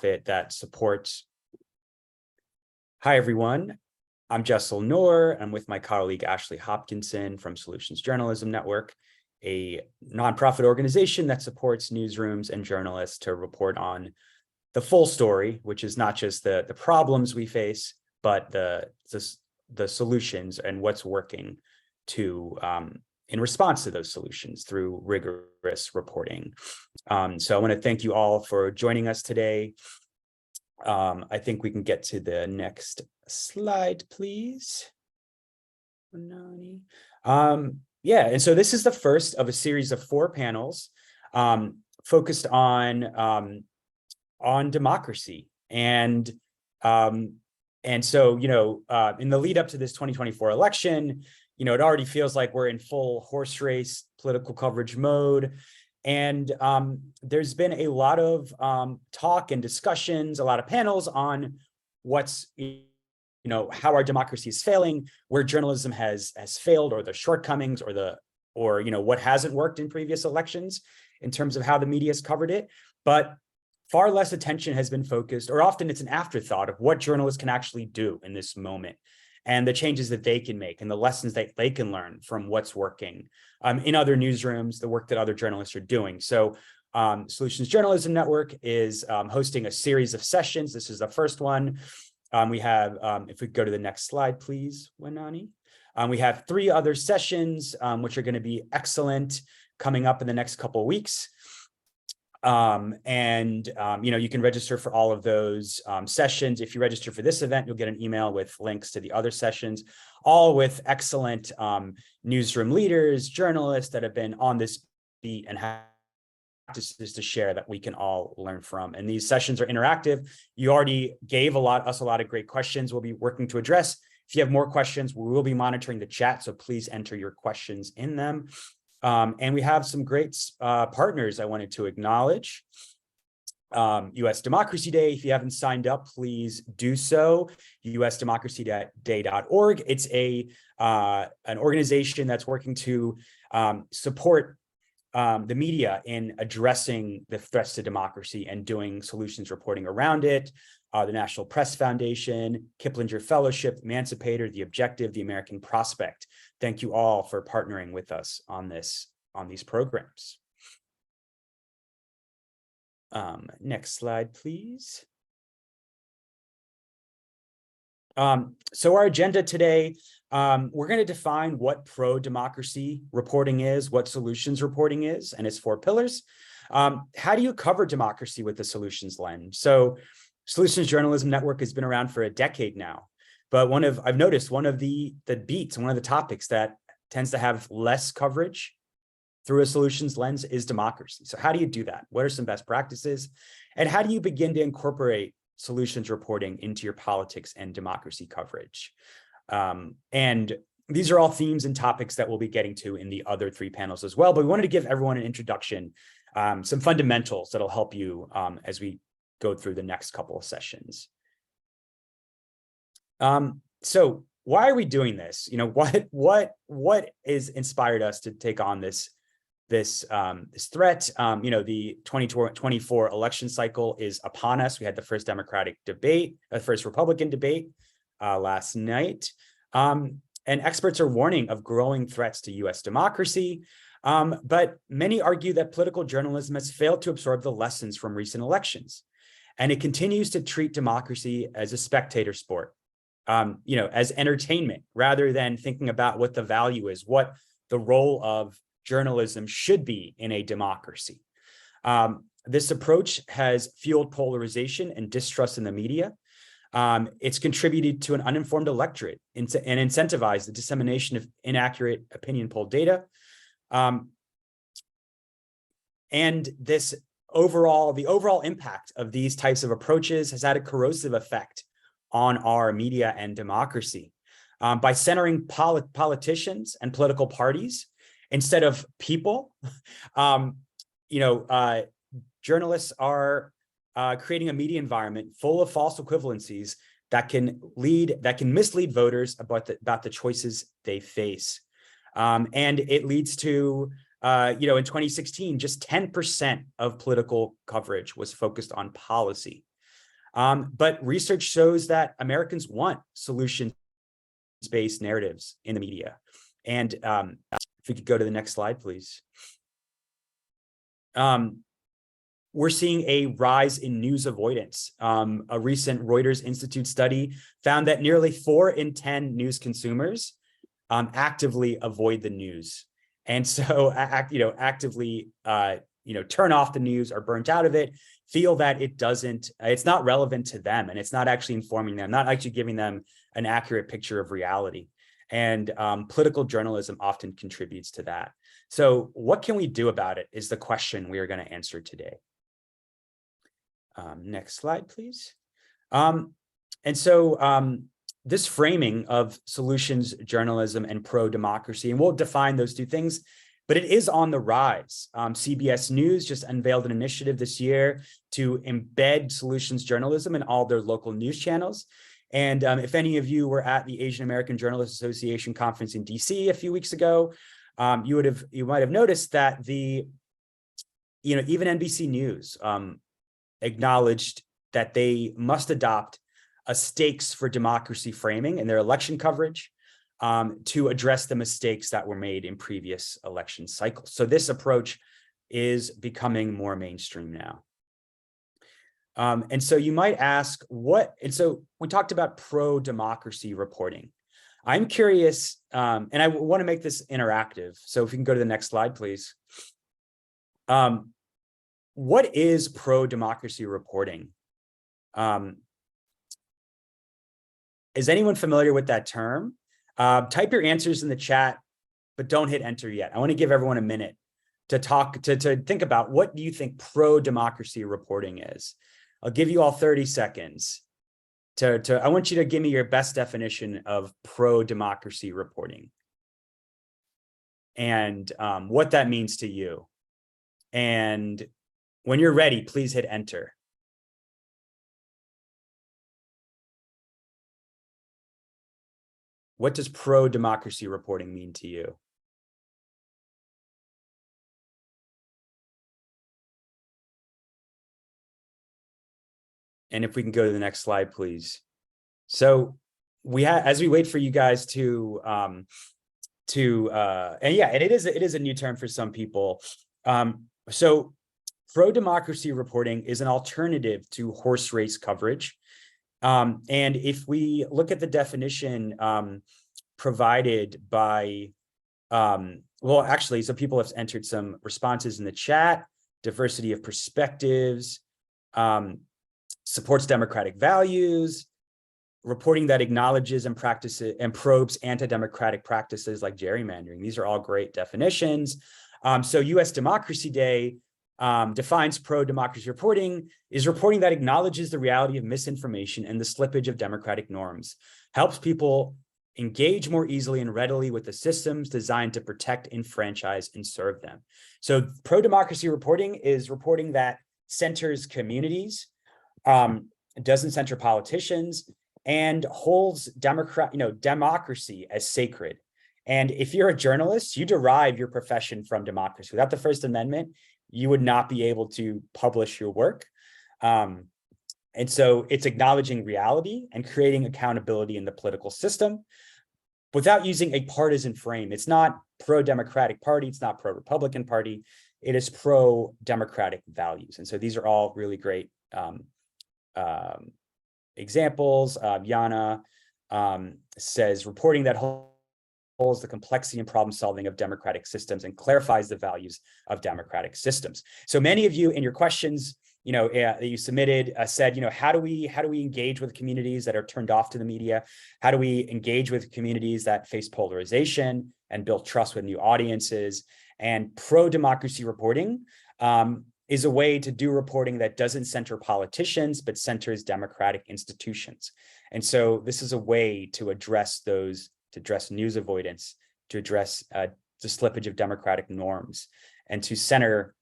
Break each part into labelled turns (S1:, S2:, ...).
S1: that supports. Hi, everyone. I'm Jaisal Noor. I'm with my colleague, Ashley Hopkinson from Solutions Journalism Network, a nonprofit organization that supports newsrooms and journalists to report on the full story, which is not just the problems we face, but the solutions and what's working to in response to those solutions through rigorous reporting. So I want to thank you all for joining us today. I think we can get to the next slide, please. Yeah, and so this is the first of a series of 4 panels focused on democracy. And so, in the lead up to this 2024 election, it already feels like we're in full horse race political coverage mode. And there's been a lot of talk and discussions, a lot of panels on what's, how our democracy is failing, where journalism has failed, or the shortcomings, or what hasn't worked in previous elections in terms of how the media has covered it. But far less attention has been focused, or often it's an afterthought, of what journalists can actually do in this moment, and the changes that they can make, and the lessons that they can learn from what's working in other newsrooms, the work that other journalists are doing. So Solutions Journalism Network is hosting a series of sessions. This is the first one. We have, if we go to the next slide, please, Wenani. We have 3 other sessions, which are going to be excellent, coming up in the next couple of weeks. You can register for all of those sessions. If you register for this event, you'll get an email with links to the other sessions, all with excellent newsroom leaders, journalists that have been on this beat and have practices to share that we can all learn from. And these sessions are interactive. You already gave us a lot of great questions we'll be working to address. If you have more questions, we will be monitoring the chat, so please enter your questions in them. And we have some great partners I wanted to acknowledge. US Democracy Day, if you haven't signed up, please do so. usdemocracyday.org. It's an organization that's working to support the media in addressing the threats to democracy and doing solutions reporting around it. The National Press Foundation, Kiplinger Fellowship, Emancipator, The Objective, The American Prospect. Thank you all for partnering with us on these programs. Next slide, please. So our agenda today, we're going to define what pro-democracy reporting is, what solutions reporting is, and its 4 pillars. How do you cover democracy with the solutions lens? So Solutions Journalism Network has been around for a decade now, but I've noticed one of the beats and one of the topics that tends to have less coverage through a solutions lens is democracy. So how do you do that? What are some best practices? And how do you begin to incorporate solutions reporting into your politics and democracy coverage? And these are all themes and topics that we'll be getting to in the other 3 panels as well, but we wanted to give everyone an introduction, some fundamentals that'll help you as we go through the next couple of sessions. So why are we doing this? What is inspired us to take on this threat? The 2024 election cycle is upon us. We had the first Democratic debate, the first Republican debate last night. And experts are warning of growing threats to US democracy. But many argue that political journalism has failed to absorb the lessons from recent elections. And it continues to treat democracy as a spectator sport, as entertainment, rather than thinking about what the value is, what the role of journalism should be in a democracy. This approach has fueled polarization and distrust in the media. It's contributed to an uninformed electorate and incentivized the dissemination of inaccurate opinion poll data. And the overall impact of these types of approaches has had a corrosive effect on our media and democracy. By centering politicians and political parties instead of people, journalists are creating a media environment full of false equivalencies that can mislead voters about the choices they face. And it leads to, in 2016, just 10% of political coverage was focused on policy. But research shows that Americans want solutions-based narratives in the media. And if we could go to the next slide, please. We're seeing a rise in news avoidance. A recent Reuters Institute study found that nearly 4 in 10 news consumers actively avoid the news. And so, actively, turn off the news or burnt out of it, feel that it's not relevant to them, and it's not actually informing them, not actually giving them an accurate picture of reality. And political journalism often contributes to that. So what can we do about it is the question we are going to answer today. Next slide, please. This framing of solutions journalism and pro-democracy, and we'll define those two things, but it is on the rise. CBS News just unveiled an initiative this year to embed solutions journalism in all their local news channels. And if any of you were at the Asian American Journalists Association conference in DC a few weeks ago, you might have noticed that even NBC News acknowledged that they must adopt a stakes for democracy framing in their election coverage to address the mistakes that were made in previous election cycles. So this approach is becoming more mainstream now. And so you might ask so we talked about pro-democracy reporting. I'm curious, and I want to make this interactive. So if we can go to the next slide, please. What is pro-democracy reporting? Is anyone familiar with that term? Type your answers in the chat, but don't hit enter yet. I want to give everyone a minute to think about, what do you think pro-democracy reporting is? I'll give you all 30 seconds I want you to give me your best definition of pro-democracy reporting and what that means to you. And when you're ready, please hit enter. What does pro-democracy reporting mean to you? And if we can go to the next slide, please. So as we wait for you guys and it is a new term for some people. So pro-democracy reporting is an alternative to horse race coverage. And if we look at the definition provided by, so people have entered some responses in the chat: diversity of perspectives, supports democratic values, reporting that acknowledges and practices and probes anti-democratic practices like gerrymandering. These are all great definitions. So US Democracy Day defines pro-democracy reporting is reporting that acknowledges the reality of misinformation and the slippage of democratic norms, helps people engage more easily and readily with the systems designed to protect, enfranchise, and serve them. So pro-democracy reporting is reporting that centers communities, doesn't center politicians, and holds democracy as sacred. And if you're a journalist, you derive your profession from democracy. Without the First Amendment, you would not be able to publish your work. And so it's acknowledging reality and creating accountability in the political system without using a partisan frame. It's not pro-Democratic Party, it's not pro-Republican Party, it is pro-democratic values. And so these are all really great examples. Yana says, reporting that holds the complexity and problem solving of democratic systems and clarifies the values of democratic systems. So many of you in your questions, that you submitted said, how do we engage with communities that are turned off to the media? How do we engage with communities that face polarization and build trust with new audiences? And pro-democracy reporting is a way to do reporting that doesn't center politicians, but centers democratic institutions. And so this is a way to address news avoidance, to address the slippage of democratic norms, and to center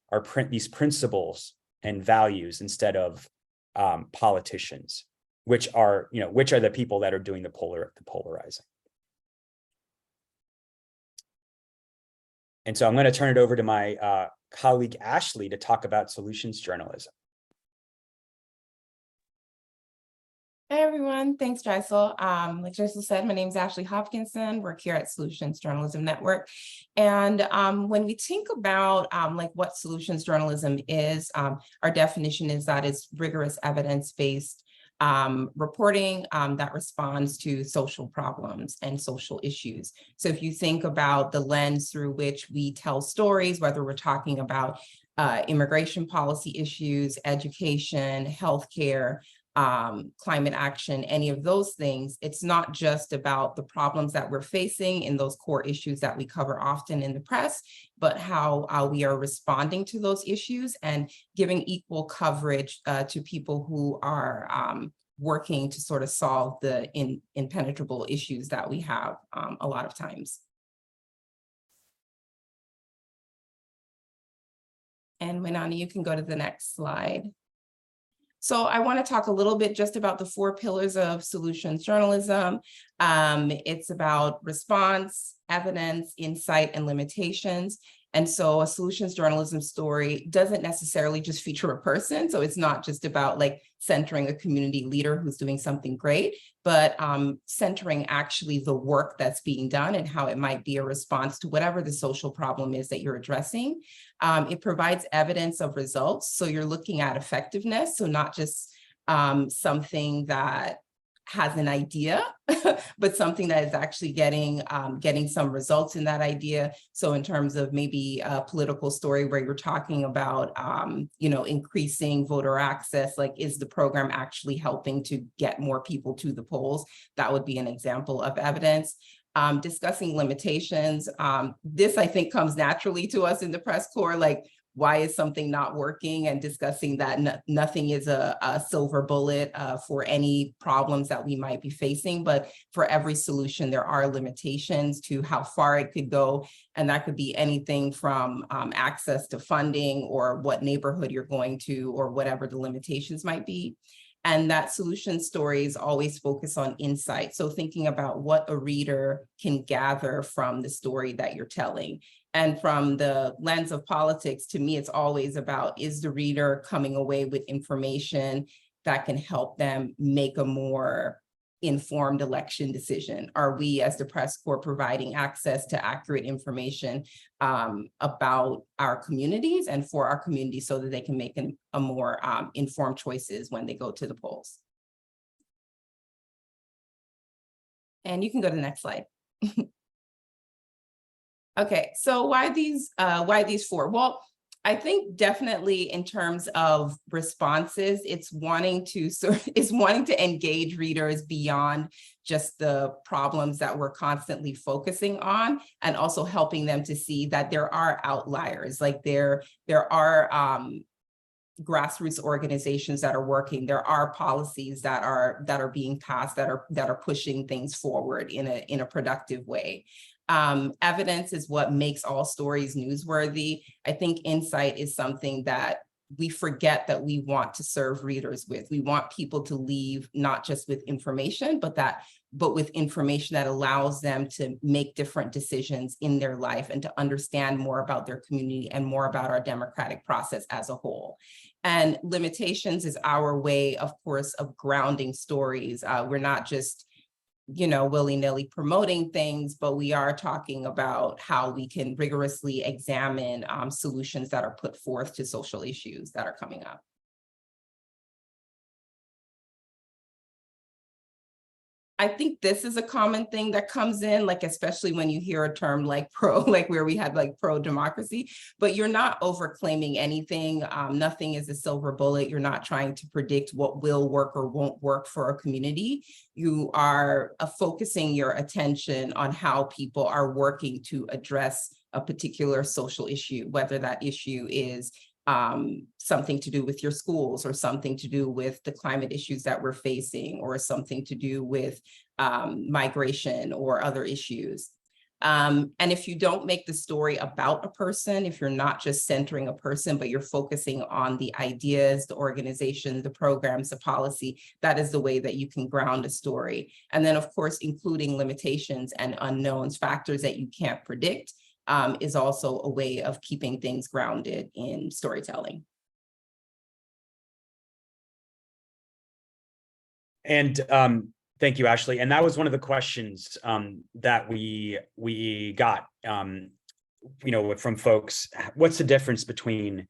S1: these principles and values instead of politicians, which are the people that are doing the polarizing. And so I'm going to turn it over to my colleague Ashley to talk about solutions journalism.
S2: Hey everyone, thanks Jaisal. Like Jaisal said, my name is Ashley Hopkinson. Work here at Solutions Journalism Network. And when we think about like what solutions journalism is, our definition is that it's rigorous evidence-based reporting that responds to social problems and social issues. So if you think about the lens through which we tell stories, whether we're talking about immigration policy issues, education, healthcare, climate action, any of those things, it's not just about the problems that we're facing in those core issues that we cover often in the press, but how we are responding to those issues and giving equal coverage to people who are working to sort of solve the impenetrable issues that we have a lot of times. And Winani, you can go to the next slide. So I want to talk a little bit just about the 4 pillars of solutions journalism. It's about response, evidence, insight, and limitations. And so a solutions journalism story doesn't necessarily just feature a person. So it's not just about like centering a community leader who's doing something great, but centering actually the work that's being done and how it might be a response to whatever the social problem is that you're addressing. It provides evidence of results. So you're looking at effectiveness. So not just something that has an idea, but something that is actually getting some results in that idea. So in terms of maybe a political story where you're talking about, increasing voter access, like is the program actually helping to get more people to the polls? That would be an example of evidence. Discussing limitations. This, I think, comes naturally to us in the press corps, like why is something not working, and discussing that nothing is a silver bullet for any problems that we might be facing, but for every solution, there are limitations to how far it could go. And that could be anything from access to funding or what neighborhood you're going to or whatever the limitations might be. And that solution stories always focus on insight. So thinking about what a reader can gather from the story that you're telling. And from the lens of politics, to me, it's always about, is the reader coming away with information that can help them make a more informed election decision? Are we, as the press corps, providing access to accurate information about our communities and for our communities so that they can make a more informed choices when they go to the polls? And you can go to the next slide. Okay, so why these 4? Well, I think definitely in terms of responses, it's wanting to engage readers beyond just the problems that we're constantly focusing on, and also helping them to see that there are outliers, like there are grassroots organizations that are working. There are policies that are being passed that are pushing things forward in a productive way. Evidence is what makes all stories newsworthy. I think insight is something that we forget that we want to serve readers with. We want people to leave not just with information, but with information that allows them to make different decisions in their life and to understand more about their community and more about our democratic process as a whole. And limitations is our way, of course, of grounding stories. We're not just willy-nilly promoting things, but we are talking about how we can rigorously examine solutions that are put forth to social issues that are coming up. I think this is a common thing that comes in, like, especially when you hear a term like like where we had like pro-democracy, but you're not overclaiming anything. Nothing is a silver bullet. You're not trying to predict what will work or won't work for a community. You are focusing your attention on how people are working to address a particular social issue, whether that issue is something to do with your schools, or something to do with the climate issues that we're facing, or something to do with migration or other issues. And if you don't make the story about a person, if you're not just centering a person, but you're focusing on the ideas, the organization, the programs, the policy, that is the way that you can ground a story. And then, of course, including limitations and unknowns, factors that you can't predict, is also a way of keeping things grounded in storytelling.
S1: And thank you, Ashley. And that was one of the questions that we got, from folks. What's the difference between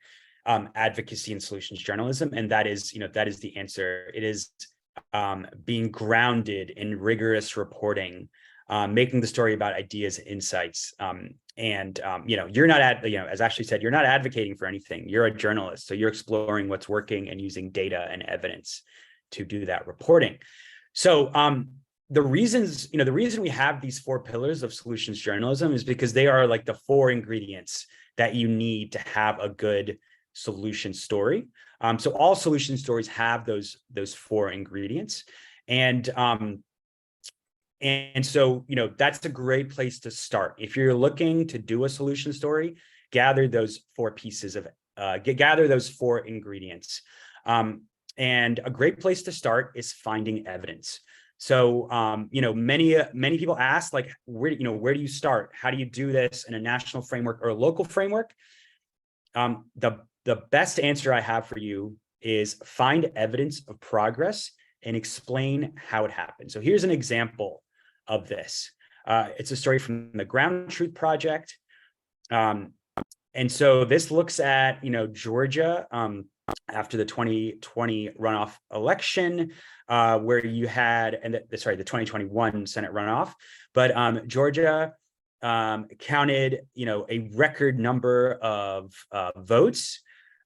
S1: advocacy and solutions journalism? And that is the answer. It is being grounded in rigorous reporting, making the story about ideas, insights. You're not as Ashley said, you're not advocating for anything. You're a journalist, so you're exploring what's working and using data and evidence to do that reporting. So the reason we have these 4 pillars of solutions journalism is because they are like the 4 ingredients that you need to have a good solution story. So all solution stories have those 4 ingredients. And so, that's a great place to start. If you're looking to do a solution story, gather those 4 pieces of, gather those 4 ingredients. And a great place to start is finding evidence. So, many people ask, like, where do you start? How do you do this in a national framework or a local framework? The best answer I have for you is find evidence of progress and explain how it happened. So here's an example of this. It's a story from the Ground Truth Project. And so this looks at, Georgia after the 2020 runoff election, where you had, the 2021 Senate runoff, but Georgia counted, a record number of votes.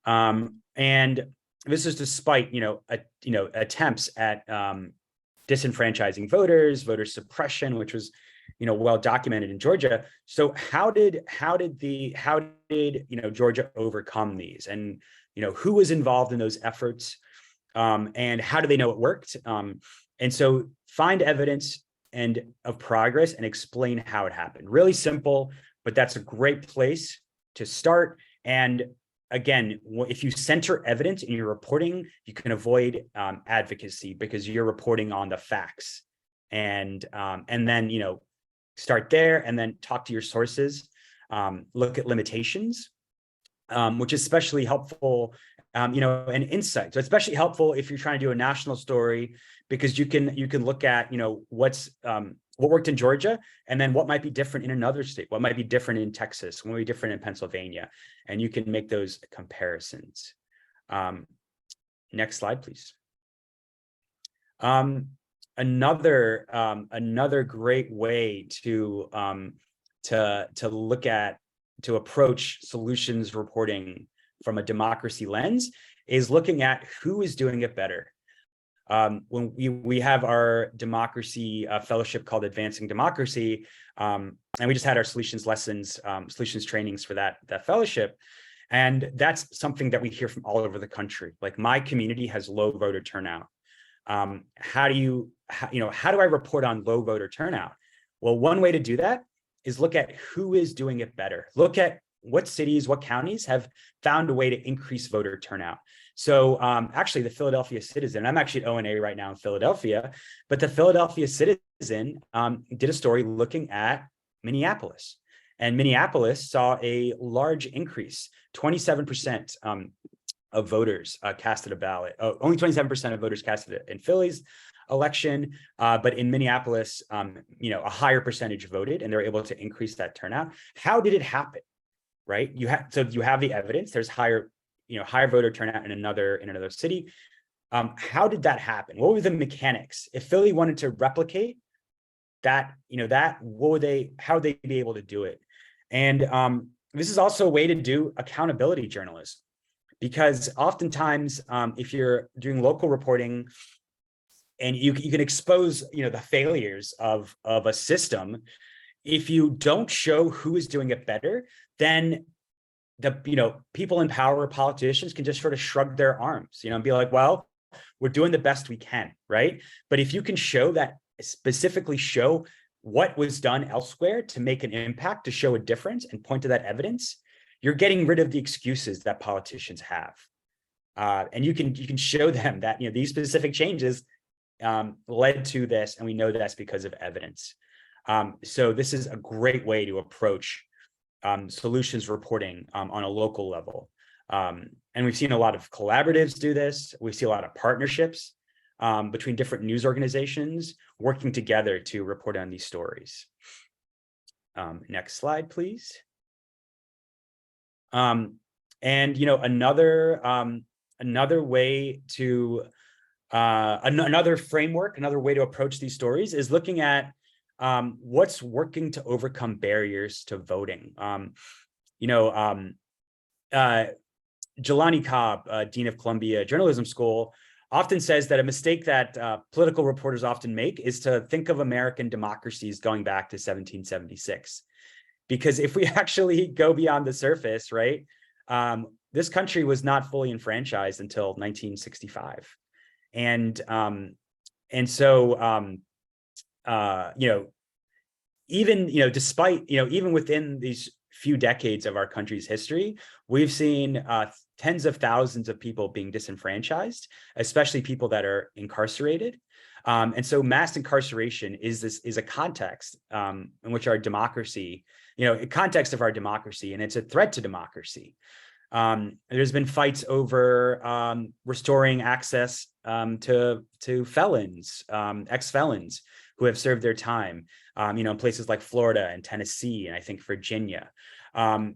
S1: And this is despite, attempts at disenfranchising voters, voter suppression, which was, well documented in Georgia. So how did Georgia overcome these? And, who was involved in those efforts? And how do they know it worked? And so find evidence of progress and explain how it happened. Really simple, but that's a great place to start. And again, if you center evidence in your reporting, you can avoid advocacy because you're reporting on the facts. And then, start there and then talk to your sources, look at limitations, which is especially helpful, and insight. So especially helpful if you're trying to do a national story, because you can look at, what worked in Georgia, and then what might be different in another state, what might be different in Texas, what might be different in Pennsylvania, and you can make those comparisons. Next slide, please. Another great way to look at, to approach solutions reporting from a democracy lens is looking at who is doing it better. When we have our democracy fellowship called Advancing Democracy, and we just had our solutions lessons, solutions trainings for that fellowship. And that's something that we hear from all over the country. Like, my community has low voter turnout. How do I report on low voter turnout? Well, one way to do that is look at who is doing it better. Look at what cities, what counties have found a way to increase voter turnout. So actually the Philadelphia Citizen, I'm actually at ONA right now in Philadelphia, but the Philadelphia Citizen did a story looking at Minneapolis. And Minneapolis saw a large increase, 27% of voters casted a ballot. Only 27% of voters casted it in Philly's election, but in Minneapolis, a higher percentage voted, and they were able to increase that turnout. How did it happen? Right? You have the evidence. There's higher voter turnout in another city. How did that happen? What were the mechanics? If Philly wanted to replicate that, how would they be able to do it? And this is also a way to do accountability journalism, because oftentimes, if you're doing local reporting and you can expose, the failures of a system, if you don't show who is doing it better, then the people in power, politicians, can just sort of shrug their arms, and be like, well, we're doing the best we can, right? But if you can show that, specifically show what was done elsewhere to make an impact, to show a difference and point to that evidence, you're getting rid of the excuses that politicians have. And you can show them that, these specific changes led to this, and we know that's because of evidence. So this is a great way to approach solutions reporting on a local level. And we've seen a lot of collaboratives do this. We see a lot of partnerships between different news organizations working together to report on these stories. Next slide, please. And another way to another framework, another way to approach these stories is looking at what's working to overcome barriers to voting. Jelani Cobb, Dean of Columbia Journalism School, often says that a mistake that political reporters often make is to think of American democracies going back to 1776. Because if we actually go beyond the surface, right, this country was not fully enfranchised until 1965. And so, despite, even within these few decades of our country's history, we've seen tens of thousands of people being disenfranchised, especially people that are incarcerated. And so mass incarceration is a context in which our democracy, a context of our democracy, and it's a threat to democracy. There's been fights over restoring access to felons, ex-felons who have served their time, in places like Florida and Tennessee, and I think Virginia. Being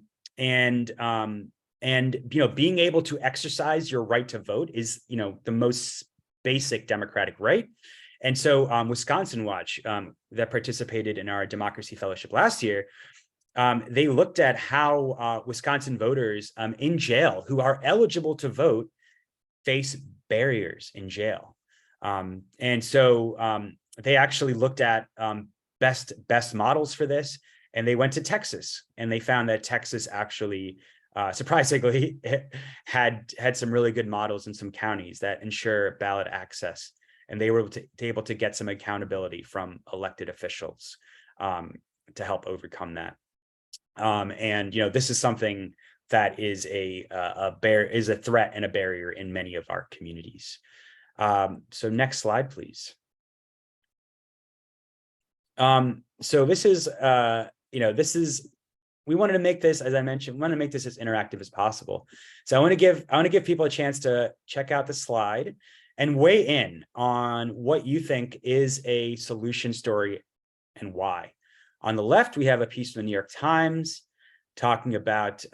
S1: able to exercise your right to vote is, the most basic democratic right. And so Wisconsin Watch, that participated in our democracy fellowship last year, they looked at how Wisconsin voters in jail who are eligible to vote face barriers in jail. And so they actually looked at best models for this, and they went to Texas, and they found that Texas actually, surprisingly, had some really good models in some counties that ensure ballot access, and they were able to get some accountability from elected officials to help overcome that. This is something that is a threat and a barrier in many of our communities. So next slide, please. So this is, we wanted to make this, as I mentioned, we want to make this as interactive as possible. So I want to give people a chance to check out the slide and weigh in on what you think is a solution story and why. On the left, we have a piece from the New York Times talking about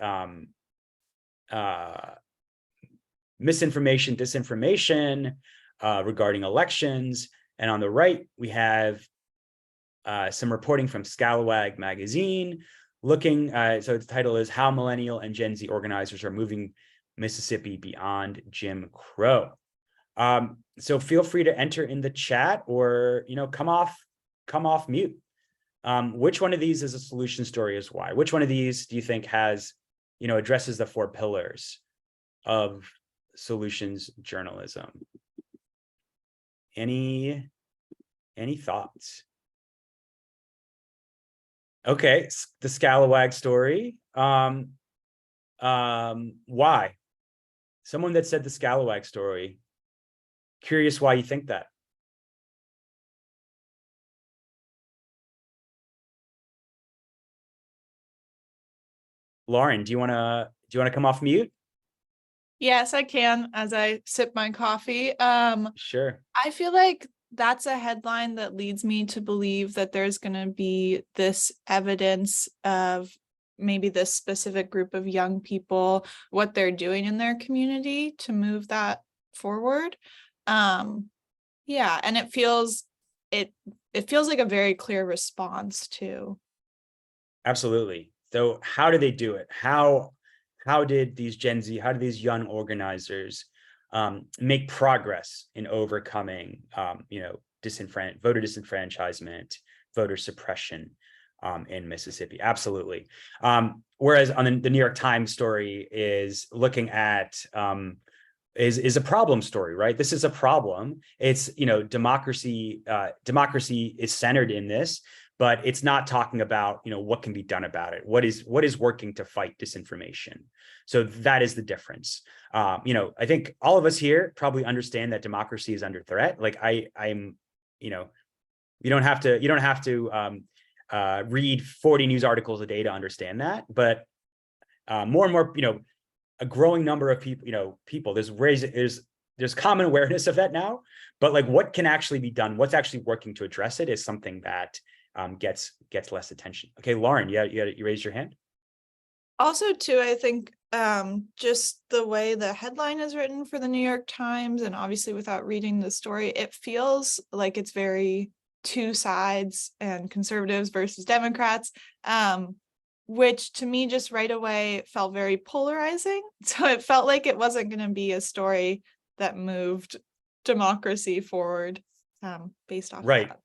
S1: misinformation, disinformation regarding elections. And on the right, we have some reporting from Scalawag magazine looking, so the title is How Millennial and Gen Z Organizers Are Moving Mississippi Beyond Jim Crow. So feel free to enter in the chat or, come off mute. Which one of these is a solution story is why? Which one of these do you think has, addresses the 4 pillars of solutions journalism? Any thoughts? Okay, the Scalawag story. Why? Someone that said the Scalawag story. Curious why you think that. Lauren, do you want to come off mute?
S3: Yes, I can, as I sip my coffee.
S1: Sure.
S3: I feel like that's a headline that leads me to believe that there's going to be this evidence of maybe this specific group of young people, what they're doing in their community to move that forward. Yeah, and it feels like a very clear response too.
S1: Absolutely. So how do they do it? How did these Gen Z, how did these young organizers make progress in overcoming, voter disenfranchisement, voter suppression in Mississippi? Absolutely. Whereas on the New York Times story is looking at is a problem story, right? This is a problem. It's, democracy is centered in this, but it's not talking about, what can be done about it. What is working to fight disinformation? So that is the difference. I think all of us here probably understand that democracy is under threat. Like I'm, you don't have to read 40 news articles a day to understand that. But more and more, a growing number of people, there's there's common awareness of that now, but like what can actually be done, what's actually working to address it is something that gets less attention. Okay, Lauren, you raised your hand.
S3: Also, too, I think just the way the headline is written for the New York Times, and obviously without reading the story, it feels like it's very two sides and conservatives versus Democrats, which to me just right away felt very polarizing. So it felt like it wasn't going to be a story that moved democracy forward based off of
S1: Right.
S3: that.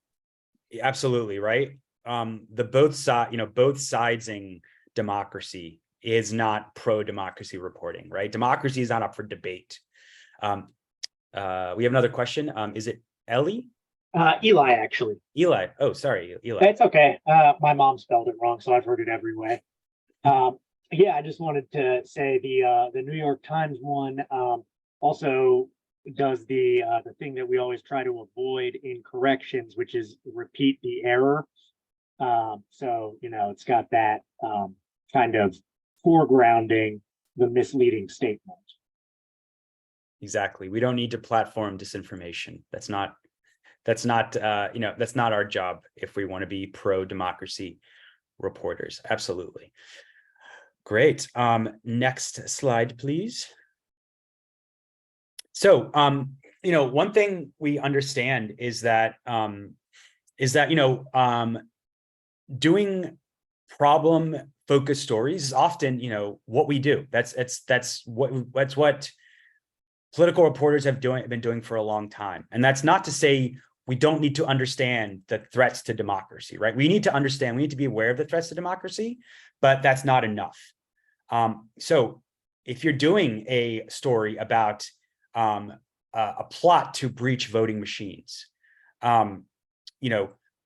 S1: Absolutely, right. The both sidesing democracy is not pro-democracy reporting, right? Democracy is not up for debate. We have another question. Is it Ellie?
S4: Eli, actually.
S1: Eli. Oh, sorry, Eli.
S4: That's okay. My mom spelled it wrong, so I've heard it every way. Yeah, I just wanted to say the New York Times one also does the thing that we always try to avoid in corrections, which is repeat the error. So it's got that kind of foregrounding the misleading statement.
S1: Exactly. We don't need to platform disinformation. That's not our job if we want to be pro-democracy reporters. Absolutely. Great. Next slide, please. So, one thing we understand is that doing problem-focused stories is often, what we do. That's what political reporters have been doing for a long time. And that's not to say we don't need to understand the threats to democracy, right? We need to be aware of the threats to democracy, but that's not enough. So if you're doing a story about a plot to breach voting machines,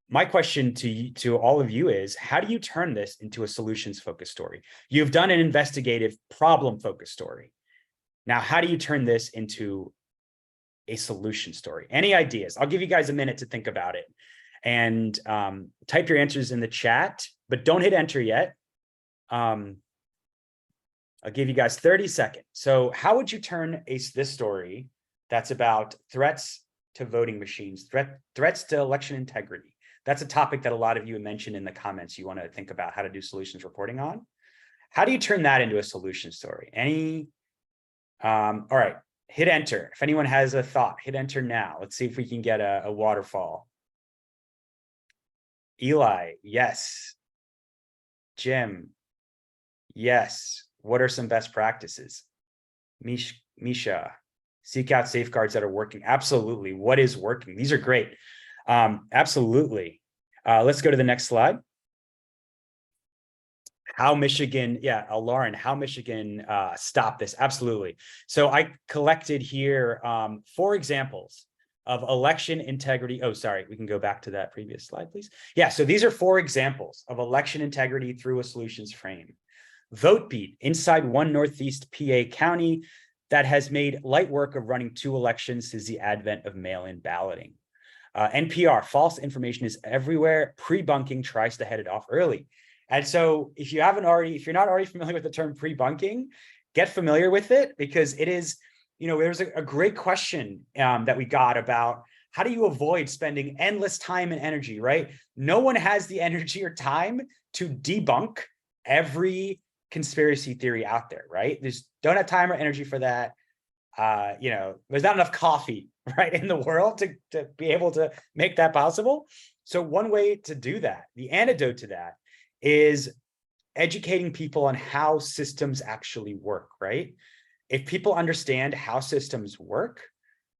S1: my question to all of you is, how do you turn this into a solutions-focused story? You've done an investigative problem-focused story. Now, how do you turn this into a solution story? Any ideas? I'll give you guys a minute to think about it, and type your answers in the chat, but don't hit enter yet. I'll give you guys 30 seconds. So how would you turn this story that's about threats to voting machines, threats to election integrity? That's a topic that a lot of you mentioned in the comments you want to think about how to do solutions reporting on. How do you turn that into a solution story? All right, hit enter. If anyone has a thought, hit enter now. Let's see if we can get a waterfall. Eli, yes. Jim, yes. What are some best practices? Misha, seek out safeguards that are working. Absolutely. What is working? These are great. Absolutely. Let's go to the next slide. How Michigan, Lauren, how Michigan stopped this. Absolutely. So I collected here 4 examples of election integrity. Oh, sorry, we can go back to that previous slide, please. Yeah, so these are 4 examples of election integrity through a solutions frame. VoteBeat, inside one Northeast PA county that has made light work of running 2 elections since the advent of mail-in balloting. NPR, false information is everywhere. Pre-bunking tries to head it off early. And so if you're not already familiar with the term pre-bunking, get familiar with it, because it is, there's a great question that we got about how do you avoid spending endless time and energy, right? No one has the energy or time to debunk every conspiracy theory out there, right? Don't have time or energy for that. There's not enough coffee, right, in the world to be able to make that possible. So one way to do that, the antidote to that, is educating people on how systems actually work, right? If people understand how systems work,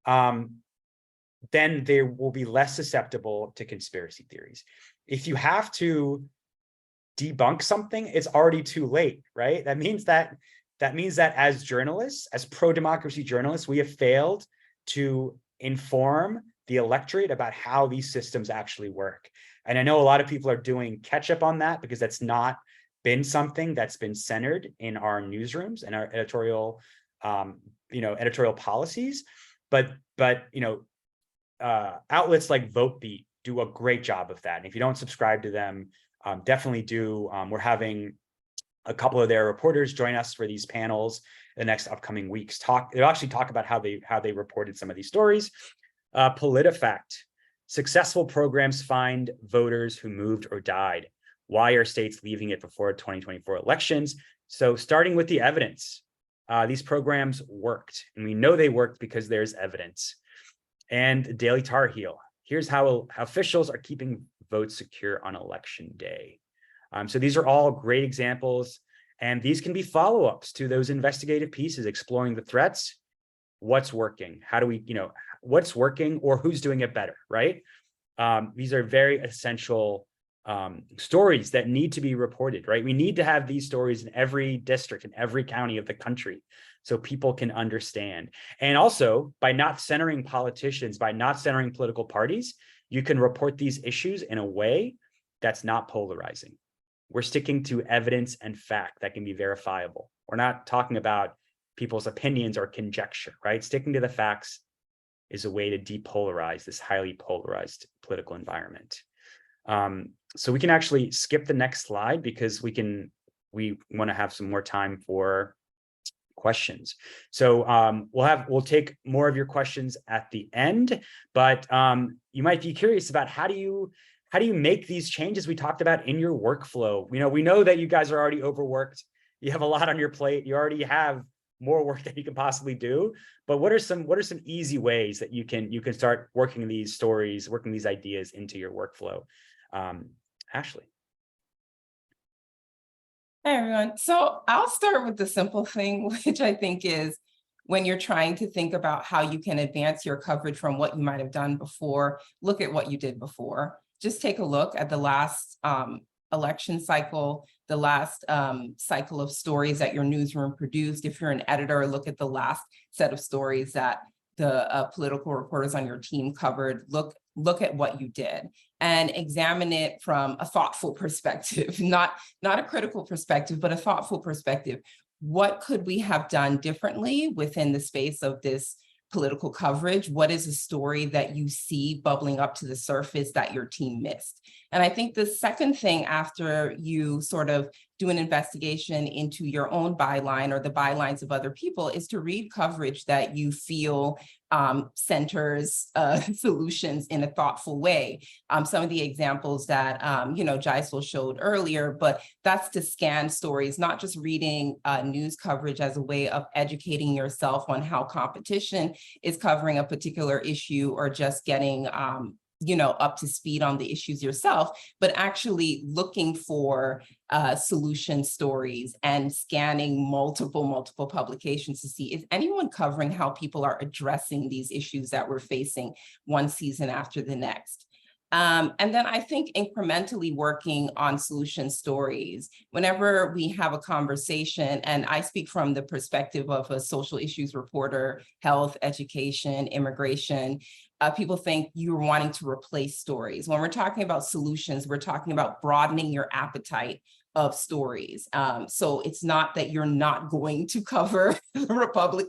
S1: then they will be less susceptible to conspiracy theories. If you have to debunk something, it's already too late, right? That means that as journalists, as pro-democracy journalists, we have failed to inform the electorate about how these systems actually work. And I know a lot of people are doing catch up on that, because that's not been something that's been centered in our newsrooms and our editorial, editorial policies. But outlets like VoteBeat do a great job of that. And if you don't subscribe to them, definitely do. We're having a couple of their reporters join us for these panels the next upcoming weeks. They'll actually talk about how they reported some of these stories. PolitiFact, successful programs find voters who moved or died. Why are states leaving it before 2024 elections? So starting with the evidence, these programs worked, and we know they worked because there's evidence. And Daily Tar Heel, here's how officials are keeping votes secure on election day. So these are all great examples, and these can be follow-ups to those investigative pieces, exploring the threats, what's working, how do we, what's working, or who's doing it better, right? These are very essential stories that need to be reported, right? We need to have these stories in every district, in every county of the country, so people can understand. And also, by not centering politicians, by not centering political parties, you can report these issues in a way that's not polarizing. We're sticking to evidence and fact that can be verifiable. We're not talking about people's opinions or conjecture, right? Sticking to the facts is a way to depolarize this highly polarized political environment. So we can actually skip the next slide because we want to have some more time for questions. So we'll take more of your questions at the end, but you might be curious about how do you make these changes we talked about in your workflow? We know that you guys are already overworked. You have a lot on your plate. You already have more work than you can possibly do. But what are some easy ways that you can start working these stories, working these ideas into your workflow? Ashley.
S2: Hi, everyone. So I'll start with the simple thing, which I think is when you're trying to think about how you can advance your coverage from what you might have done before, look at what you did before. Just take a look at the last election cycle, the last cycle of stories that your newsroom produced. If you're an editor, look at the last set of stories that the political reporters on your team covered. Look at what you did and examine it from a thoughtful perspective, not a critical perspective, but a thoughtful perspective. What could we have done differently within the space of this political coverage? What is a story that you see bubbling up to the surface that your team missed? And I think the second thing, after you sort of do an investigation into your own byline or the bylines of other people, is to read coverage that you feel centers solutions in a thoughtful way. Some of the examples that Jaisal showed earlier, but that's to scan stories, not just reading news coverage as a way of educating yourself on how competition is covering a particular issue, or just getting up to speed on the issues yourself, but actually looking for solution stories and scanning multiple publications to see, is anyone covering how people are addressing these issues that we're facing one season after the next? And then I think incrementally working on solution stories. Whenever we have a conversation, and I speak from the perspective of a social issues reporter, health, education, immigration, people think you're wanting to replace stories. When we're talking about solutions, we're talking about broadening your appetite of stories. So it's not that you're not going to cover the Republic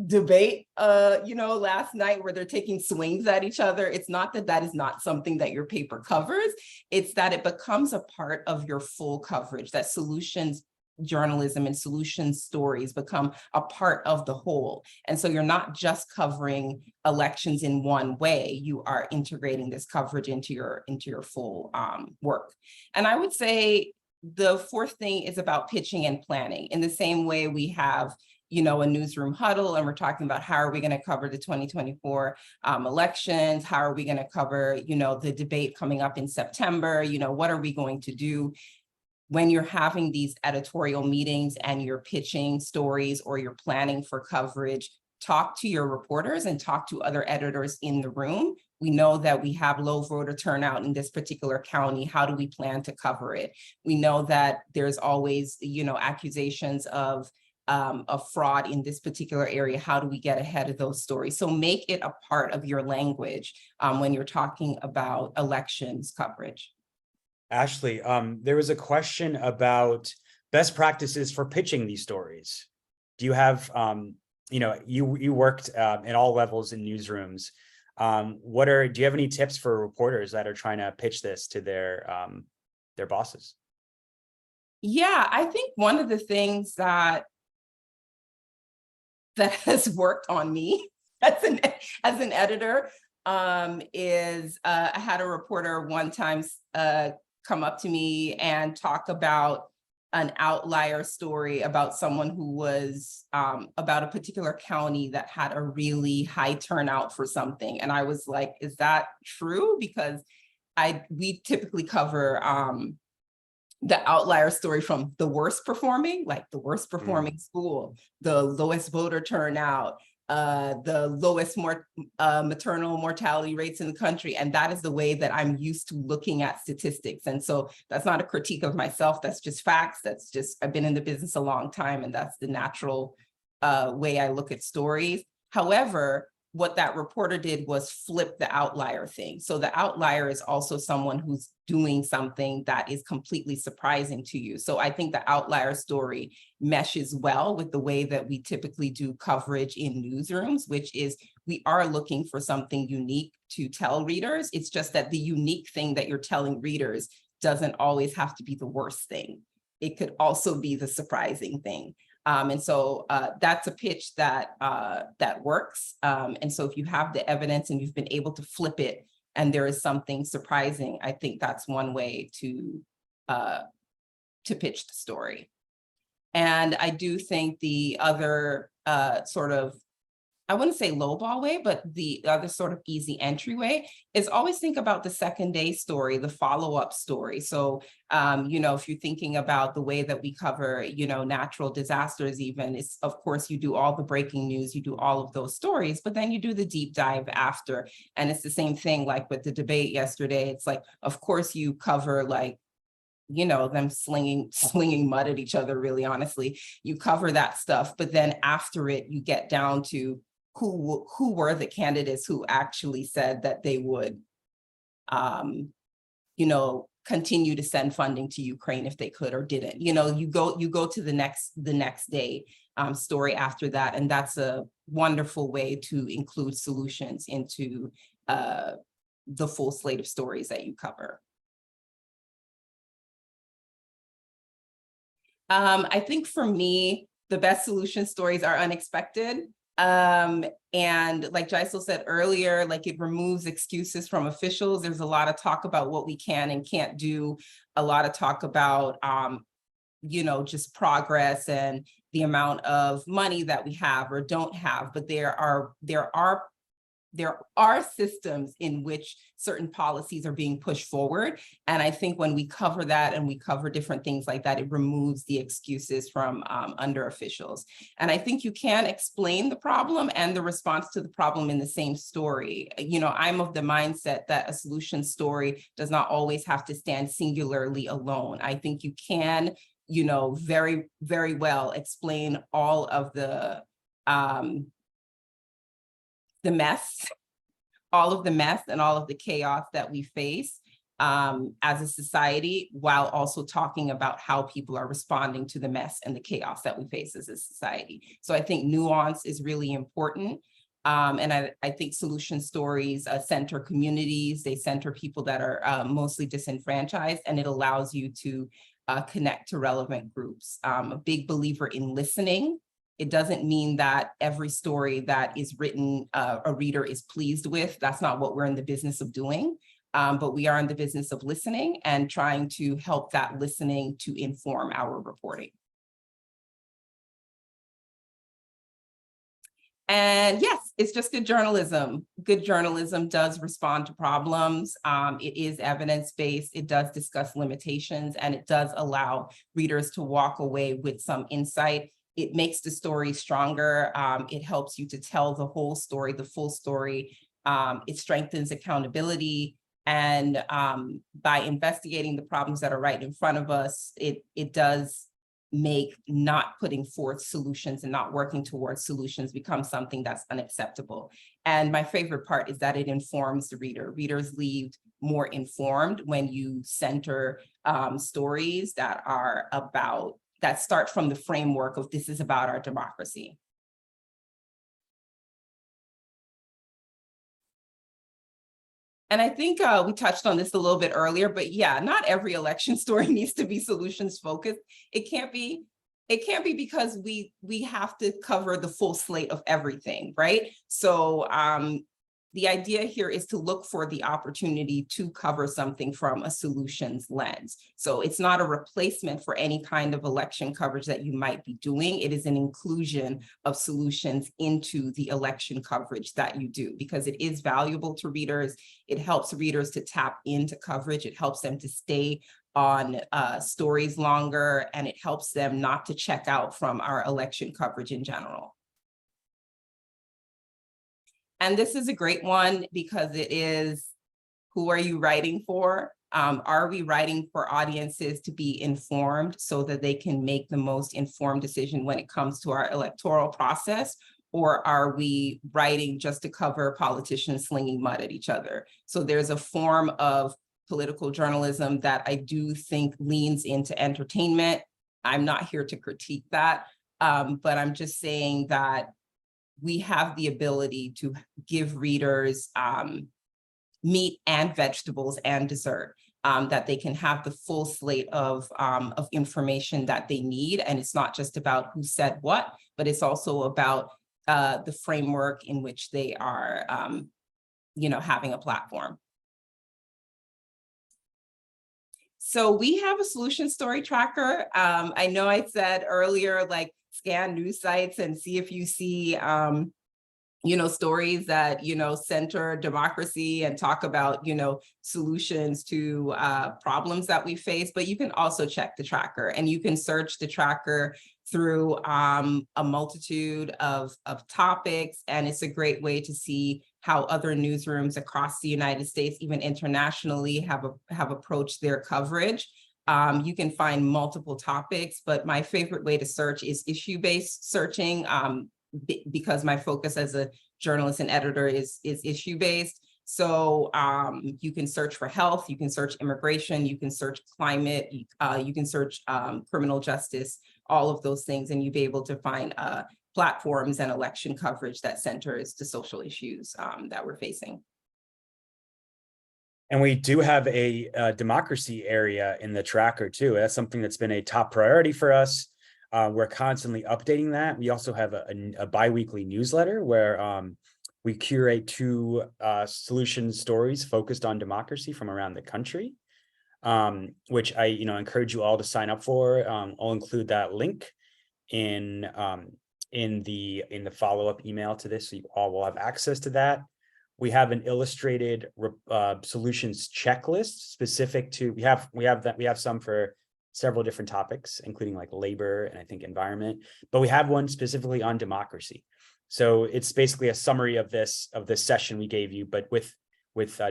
S2: debate, last night, where they're taking swings at each other. It's not that is not something that your paper covers. It's that it becomes a part of your full coverage, that solutions journalism and solutions stories become a part of the whole. And so you're not just covering elections in one way, you are integrating this coverage into your full work. And I would say the fourth thing is about pitching and planning. In the same way we have a newsroom huddle, and we're talking about how are we going to cover the 2024 elections? How are we going to cover, the debate coming up in September? What are we going to do? When you're having these editorial meetings and you're pitching stories or you're planning for coverage, talk to your reporters and talk to other editors in the room. We know that we have low voter turnout in this particular county. How do we plan to cover it? We know that there's always, accusations of fraud in this particular area. How do we get ahead of those stories? So make it a part of your language when you're talking about elections coverage.
S1: Ashley, there was a question about best practices for pitching these stories. Do you have, you worked at all levels in newsrooms. Do you have any tips for reporters that are trying to pitch this to their bosses?
S2: Yeah, I think one of the things that has worked on me as an editor is I had a reporter one time come up to me and talk about an outlier story about someone who was about a particular county that had a really high turnout for something. And I was like, is that true? Because we typically cover the outlier story from the worst performing, like the worst performing school, the lowest voter turnout, the lowest maternal mortality rates in the country. And that is the way that I'm used to looking at statistics. And so that's not a critique of myself. That's just facts. That's just, I've been in the business a long time, and that's the natural way I look at stories. However, what that reporter did was flip the outlier thing. So the outlier is also someone who's doing something that is completely surprising to you. So I think the outlier story meshes well with the way that we typically do coverage in newsrooms, which is we are looking for something unique to tell readers. It's just that the unique thing that you're telling readers doesn't always have to be the worst thing. It could also be the surprising thing. And so that's a pitch that that works. And so if you have the evidence and you've been able to flip it and there is something surprising, I think that's one way to pitch the story. And I do think the other sort of, I wouldn't say lowball way, but the other sort of easy entryway is always think about the second day story, the follow-up story. So, if you're thinking about the way that we cover, natural disasters even, it's, of course, you do all the breaking news, you do all of those stories, but then you do the deep dive after. And it's the same thing like with the debate yesterday. It's like, of course, you cover like, them slinging mud at each other, really, honestly. You cover that stuff, but then after it, you get down to who were the candidates who actually said that they would, continue to send funding to Ukraine if they could or didn't. You go to the next day story after that, and that's a wonderful way to include solutions into the full slate of stories that you cover. I think for me, the best solution stories are unexpected. And like Jaisal said earlier, like it removes excuses from officials. There's a lot of talk about what we can and can't do, a lot of talk about, just progress and the amount of money that we have or don't have. But there are systems in which certain policies are being pushed forward. And I think when we cover that and we cover different things like that, it removes the excuses from under officials. And I think you can explain the problem and the response to the problem in the same story. I'm of the mindset that a solution story does not always have to stand singularly alone. I think you can, very, very well explain all of the mess, all of the mess and all of the chaos that we face as a society, while also talking about how people are responding to the mess and the chaos that we face as a society. So I think nuance is really important. And I think solution stories center communities, they center people that are mostly disenfranchised, and it allows you to connect to relevant groups. I'm a big believer in listening. It doesn't mean that every story that is written, a reader is pleased with. That's not what we're in the business of doing. But we are in the business of listening and trying to help that listening to inform our reporting. And yes, it's just good journalism. Good journalism does respond to problems. It is evidence-based. It does discuss limitations, and it does allow readers to walk away with some insight. It makes the story stronger. It helps you to tell the whole story, the full story. It strengthens accountability. And by investigating the problems that are right in front of us, it does make not putting forth solutions and not working towards solutions become something that's unacceptable. And my favorite part is that it informs the reader. Readers leave more informed when you center stories that are that start from the framework of this is about our democracy. And I think we touched on this a little bit earlier, but yeah, not every election story needs to be solutions focused. It can't be because we have to cover the full slate of everything, right? So the idea here is to look for the opportunity to cover something from a solutions lens. So it's not a replacement for any kind of election coverage that you might be doing. It is an inclusion of solutions into the election coverage that you do, because it is valuable to readers. It helps readers to tap into coverage. It helps them to stay on stories longer, and it helps them not to check out from our election coverage in general. And this is a great one because it is, who are you writing for? Are we writing for audiences to be informed so that they can make the most informed decision when it comes to our electoral process? Or are we writing just to cover politicians slinging mud at each other? So there's a form of political journalism that I do think leans into entertainment. I'm not here to critique that, but I'm just saying that we have the ability to give readers meat and vegetables and dessert, that they can have the full slate of information that they need. And it's not just about who said what, but it's also about the framework in which they are having a platform. So we have a solution story tracker. I know I said earlier, like, scan news sites and see if you see, stories that, center democracy and talk about, solutions to problems that we face. But you can also check the tracker, and you can search the tracker through a multitude of topics. And it's a great way to see how other newsrooms across the United States, even internationally, have approached their coverage. You can find multiple topics, but my favorite way to search is issue-based searching, because my focus as a journalist and editor is issue-based. So you can search for health, you can search immigration, you can search climate, you can search criminal justice, all of those things, and you'll be able to find platforms and election coverage that centers the social issues that we're facing.
S1: And we do have a democracy area in the tracker too. That's something that's been a top priority for us. We're constantly updating that. We also have a bi-weekly newsletter where we curate 2 solution stories focused on democracy from around the country, which I encourage you all to sign up for. I'll include that link in the follow-up email to this, so you all will have access to that. We have an illustrated solutions checklist specific to, we have some for several different topics, including like labor and I think environment, but we have one specifically on democracy. So it's basically a summary of this session we gave you, but with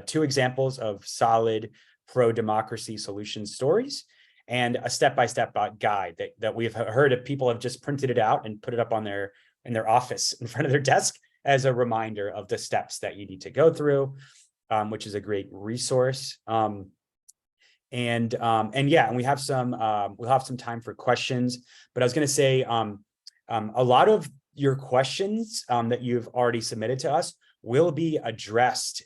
S1: 2 examples of solid pro-democracy solution stories and a step-by-step guide that we've heard of. People have just printed it out and put it up on in their office in front of their desk as a reminder of the steps that you need to go through, which is a great resource. And we have we'll have some time for questions, but I was going to say a lot of your questions that you've already submitted to us will be addressed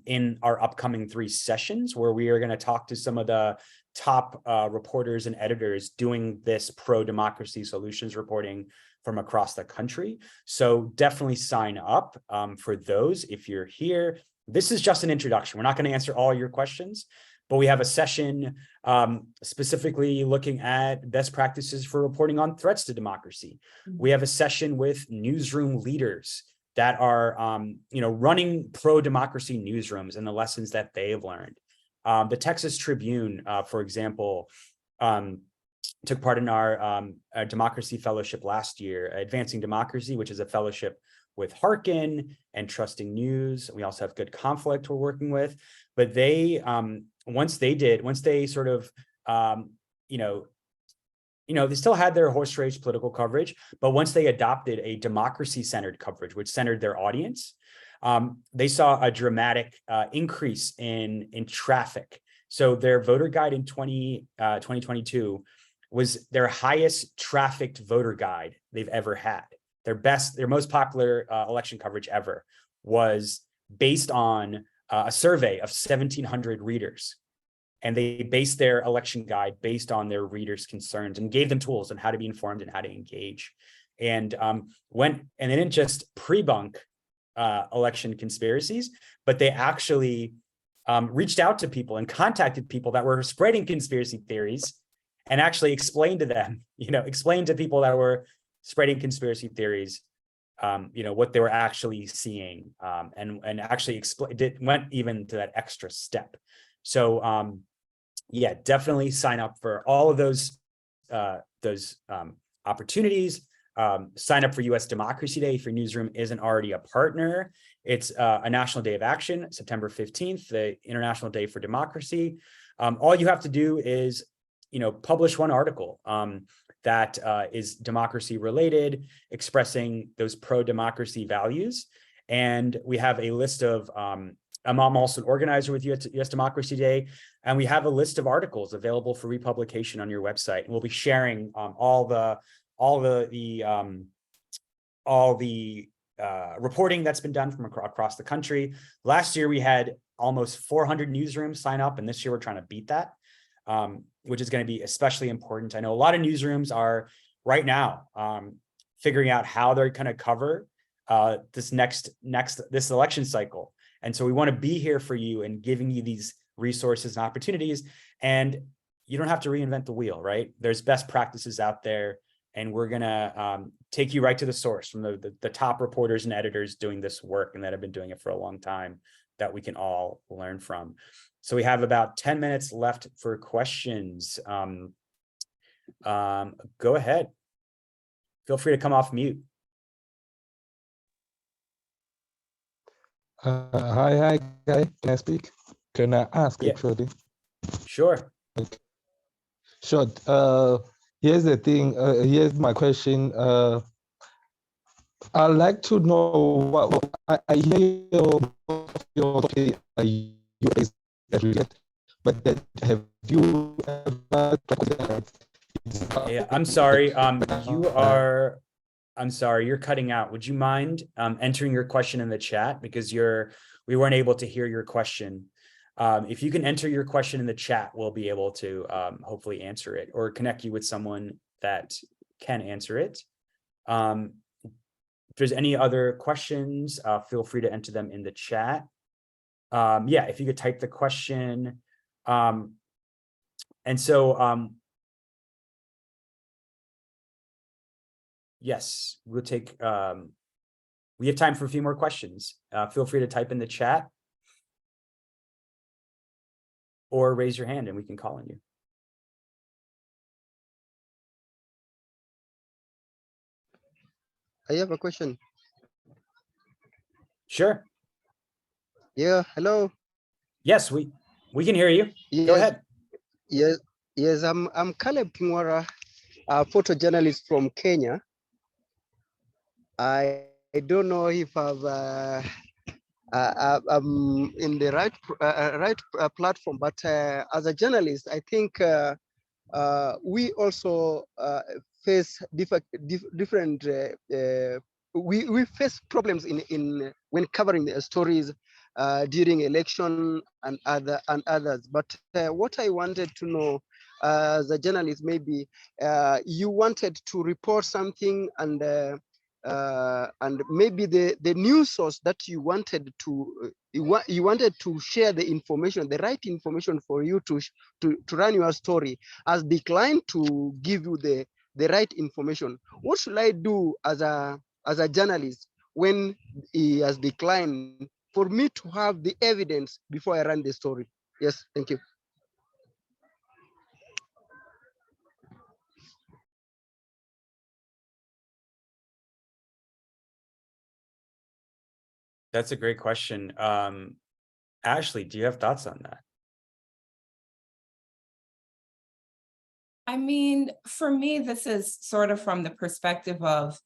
S1: in our upcoming 3 sessions, where we are going to talk to some of the top reporters and editors doing this pro-democracy solutions reporting from across the country. So definitely sign up for those if you're here. This is just an introduction. We're not going to answer all your questions, but we have a session specifically looking at best practices for reporting on threats to democracy. We have a session with newsroom leaders that are running pro-democracy newsrooms and the lessons that they've learned. The Texas Tribune, for example, took part in our democracy fellowship last year, Advancing Democracy, which is a fellowship with Harkin and Trusting News. We also have Good Conflict we're working with, but they once they sort of they still had their horse race political coverage, but once they adopted a democracy-centered coverage, which centered their audience, they saw a dramatic increase in traffic. So their voter guide in 2022 was their highest trafficked voter guide they've ever had. Their most popular election coverage ever was based on a survey of 1,700 readers. And they based their election guide based on their readers' concerns and gave them tools on how to be informed and how to engage. And they didn't just pre-bunk election conspiracies, but they actually reached out to people and contacted people that were spreading conspiracy theories and actually explained to them, explained to people that were spreading conspiracy theories, what they were actually seeing, and actually went even to that extra step. So yeah, definitely sign up for all of those opportunities. Sign up for US Democracy Day if your newsroom isn't already a partner. It's a National Day of Action, September 15th, the International Day for Democracy. All you have to do is, publish one article that is democracy related, expressing those pro-democracy values. And we have a list of, I'm also an organizer with US Democracy Day, and we have a list of articles available for republication on your website. And we'll be sharing all the reporting that's been done from across the country. Last year, we had almost 400 newsrooms sign up, and this year we're trying to beat that, which is going to be especially important. I know a lot of newsrooms are right now figuring out how they're going to cover this election cycle. And so we want to be here for you and giving you these resources and opportunities. And you don't have to reinvent the wheel, right? There's best practices out there. And we're going to take you right to the source from the top reporters and editors doing this work and that have been doing it for a long time that we can all learn from. So we have about 10 minutes left for questions. Go ahead. Feel free to come off mute.
S5: Hi, guy. Can I speak? Can I ask, actually?
S1: Sure.
S5: Okay. Sure. Here's the thing. Here's my question. I'd like to know what I hear your US but that have you ever?
S1: Yeah, I'm sorry. I'm sorry, you're cutting out. Would you mind entering your question in the chat, because we weren't able to hear your question. If you can enter your question in the chat, we'll be able to hopefully answer it or connect you with someone that can answer it. If there's any other questions, feel free to enter them in the chat. Yeah, if you could type the question. And so, yes, we'll take, we have time for a few more questions. Feel free to type in the chat or raise your hand and we can call on you.
S6: I have a question.
S1: Sure.
S6: Yeah, hello.
S1: Yes, we can hear you.
S6: Yes,
S1: go ahead.
S6: Yes, I'm Caleb Kingwara, a photojournalist from Kenya. I don't know if I'm in the right platform, but as a journalist, I think we also face different. We face problems in when covering the stories during election and others. But what I wanted to know, as a journalist, maybe you wanted to report something and maybe the news source that you wanted to you wanted to share the information, the right information for you to run your story, has declined to give you the right information. What should I do as a journalist when he has declined, for me to have the evidence before I run the story? Yes, thank you.
S1: That's a great question. Ashley, do you have thoughts on that?
S2: I mean, for me, this is sort of from the perspective of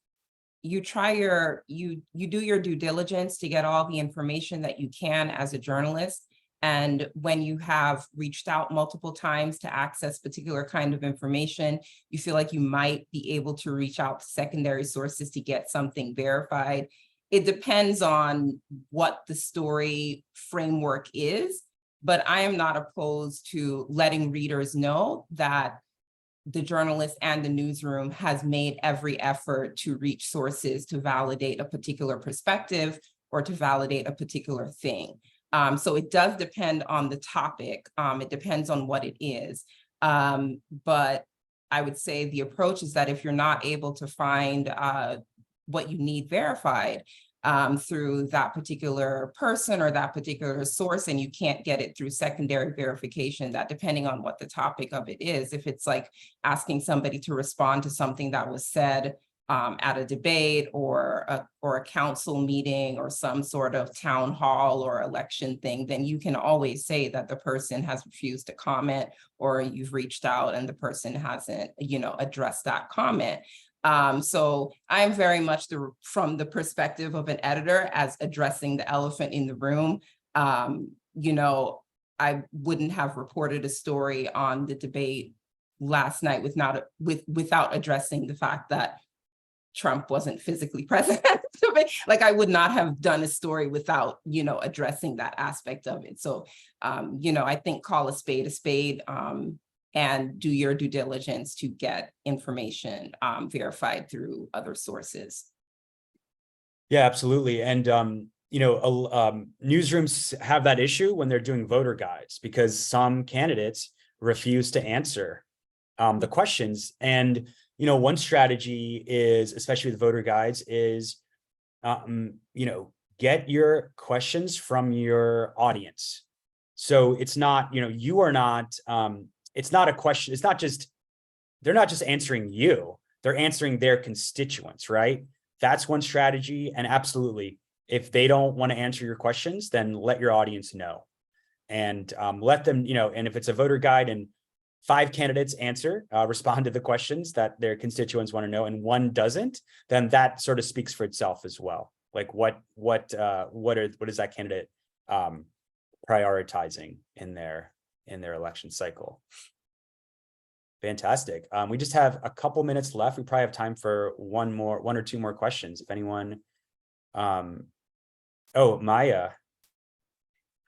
S2: you do your due diligence to get all the information that you can as a journalist. And when you have reached out multiple times to access particular kind of information, you feel like you might be able to reach out to secondary sources to get something verified. it depends on what the story framework is, but I am not opposed to letting readers know that the journalist and the newsroom has made every effort to reach sources to validate a particular perspective or to validate a particular thing. So it does depend on the topic. It depends on what it is. But I would say the approach is that if you're not able to find what you need verified through that particular person or that particular source, and you can't get it through secondary verification, that depending on what the topic of it is, if it's like asking somebody to respond to something that was said at a debate or a council meeting or some sort of town hall or election thing, then you can always say that the person has refused to comment, or you've reached out and the person hasn't, addressed that comment. So I'm very much from the perspective of an editor as addressing the elephant in the room. I wouldn't have reported a story on the debate last night without addressing the fact that Trump wasn't physically present. Like, I would not have done a story without, addressing that aspect of it. So, I think call a spade, and do your due diligence to get information verified through other sources.
S1: Yeah, absolutely. And, newsrooms have that issue when they're doing voter guides, because some candidates refuse to answer the questions. And, one strategy is, especially with voter guides, is, get your questions from your audience. So it's not, you are not, it's not a question. It's not just, they're not just answering you, they're answering their constituents, right? That's one strategy. And absolutely, if they don't want to answer your questions, then let your audience know, and let them, and if it's a voter guide and 5 candidates respond to the questions that their constituents want to know, and 1 doesn't, then that sort of speaks for itself as well. Like what is that candidate prioritizing in their election cycle? Fantastic. We just have a couple minutes left. We probably have time for one or two more questions. If anyone, oh, Maya.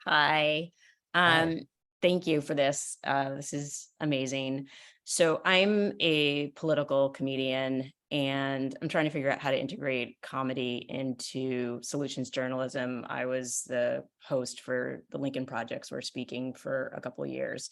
S7: Hi.
S1: Hi.
S7: Thank you for this. This is amazing. So I'm a political comedian, and I'm trying to figure out how to integrate comedy into solutions journalism. I was the host for the Lincoln Projects. We're speaking for a couple of years.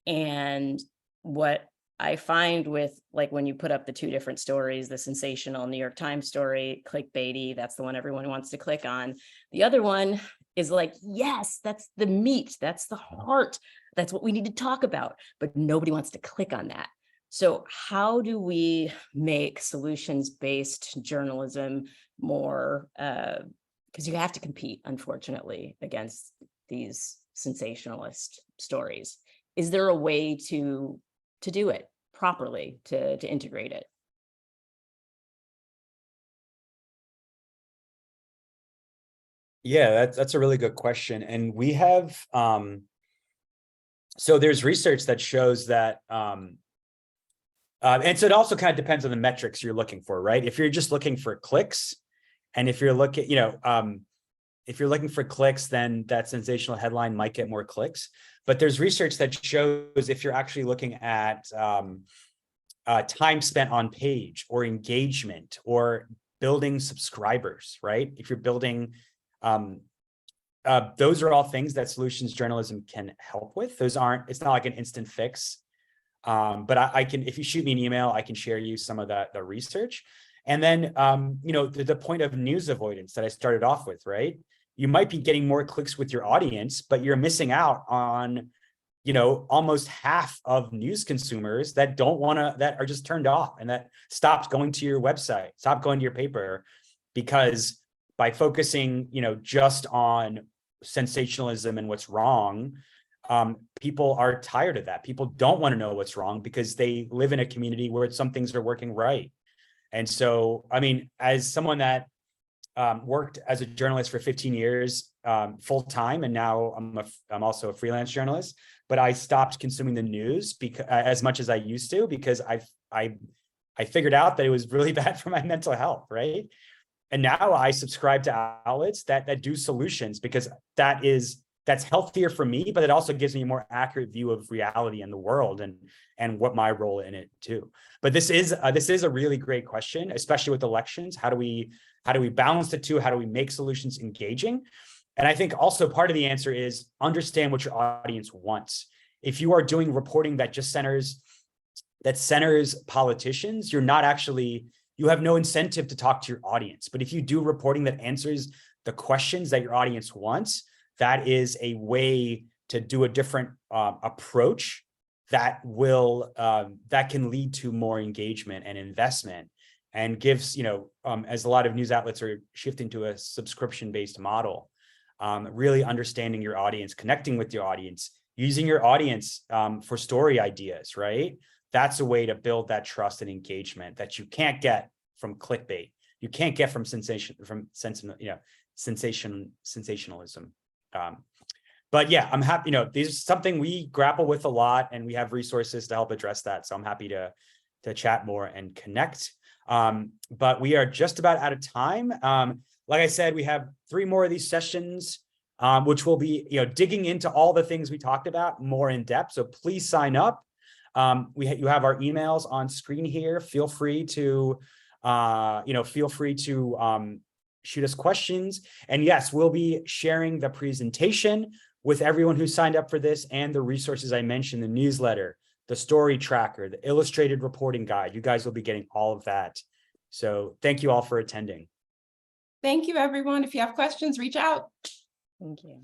S7: And what I find with, like, when you put up the 2 different stories, the sensational New York Times story, clickbaity, that's the one everyone wants to click on. The other one is like, yes, that's the meat, that's the heart, that's what we need to talk about, but nobody wants to click on that. So how do we make solutions-based journalism more, because you have to compete, unfortunately, against these sensationalist stories. Is there a way to do it properly, to integrate it?
S1: Yeah, that's a really good question. And we have, so there's research that shows that, and so it also kind of depends on the metrics you're looking for, right? If you're just looking for clicks, and if you're looking, if you're looking for clicks, then that sensational headline might get more clicks. But there's research that shows if you're actually looking at time spent on page, or engagement, or building subscribers, right? If you're building, those are all things that solutions journalism can help with. It's not like an instant fix. But I can, if you shoot me an email, I can share you some of the research. And then, the point of news avoidance that I started off with, right? You might be getting more clicks with your audience, but you're missing out on, almost half of news consumers that that are just turned off, and that stopped going to your website, stopped going to your paper, because by focusing, just on sensationalism and what's wrong, people are tired of that. People don't want to know what's wrong, because they live in a community where some things are working right. And so, I mean, as someone that worked as a journalist for 15 years full time, and now I'm also a freelance journalist, but I stopped consuming the news because as much as I used to, because I figured out that it was really bad for my mental health, right? And now I subscribe to outlets that do solutions, because that's healthier for me, but it also gives me a more accurate view of reality in the world and what my role in it too. But this is a really great question, especially with elections. How do we balance the two? How do we make solutions engaging? And I think also part of the answer is understand what your audience wants. If you are doing reporting that just centers politicians, you have no incentive to talk to your audience. But if you do reporting that answers the questions that your audience wants, that is a way to do a different approach that can lead to more engagement and investment, and gives, as a lot of news outlets are shifting to a subscription-based model, really understanding your audience, connecting with your audience, using your audience for story ideas, right? That's a way to build that trust and engagement that you can't get from clickbait. You can't get from sensationalism. But yeah, I'm happy, this is something we grapple with a lot, and we have resources to help address that. So I'm happy to chat more and connect. But we are just about out of time. Like I said, we have 3 more of these sessions, which will be, digging into all the things we talked about more in depth. So please sign up. You have our emails on screen here. Feel free to, shoot us questions. And yes, we'll be sharing the presentation with everyone who signed up for this, and the resources I mentioned, the newsletter, the story tracker, the illustrated reporting guide. You guys will be getting all of that. So thank you all for attending.
S2: Thank you, everyone. If you have questions, reach out.
S7: Thank you.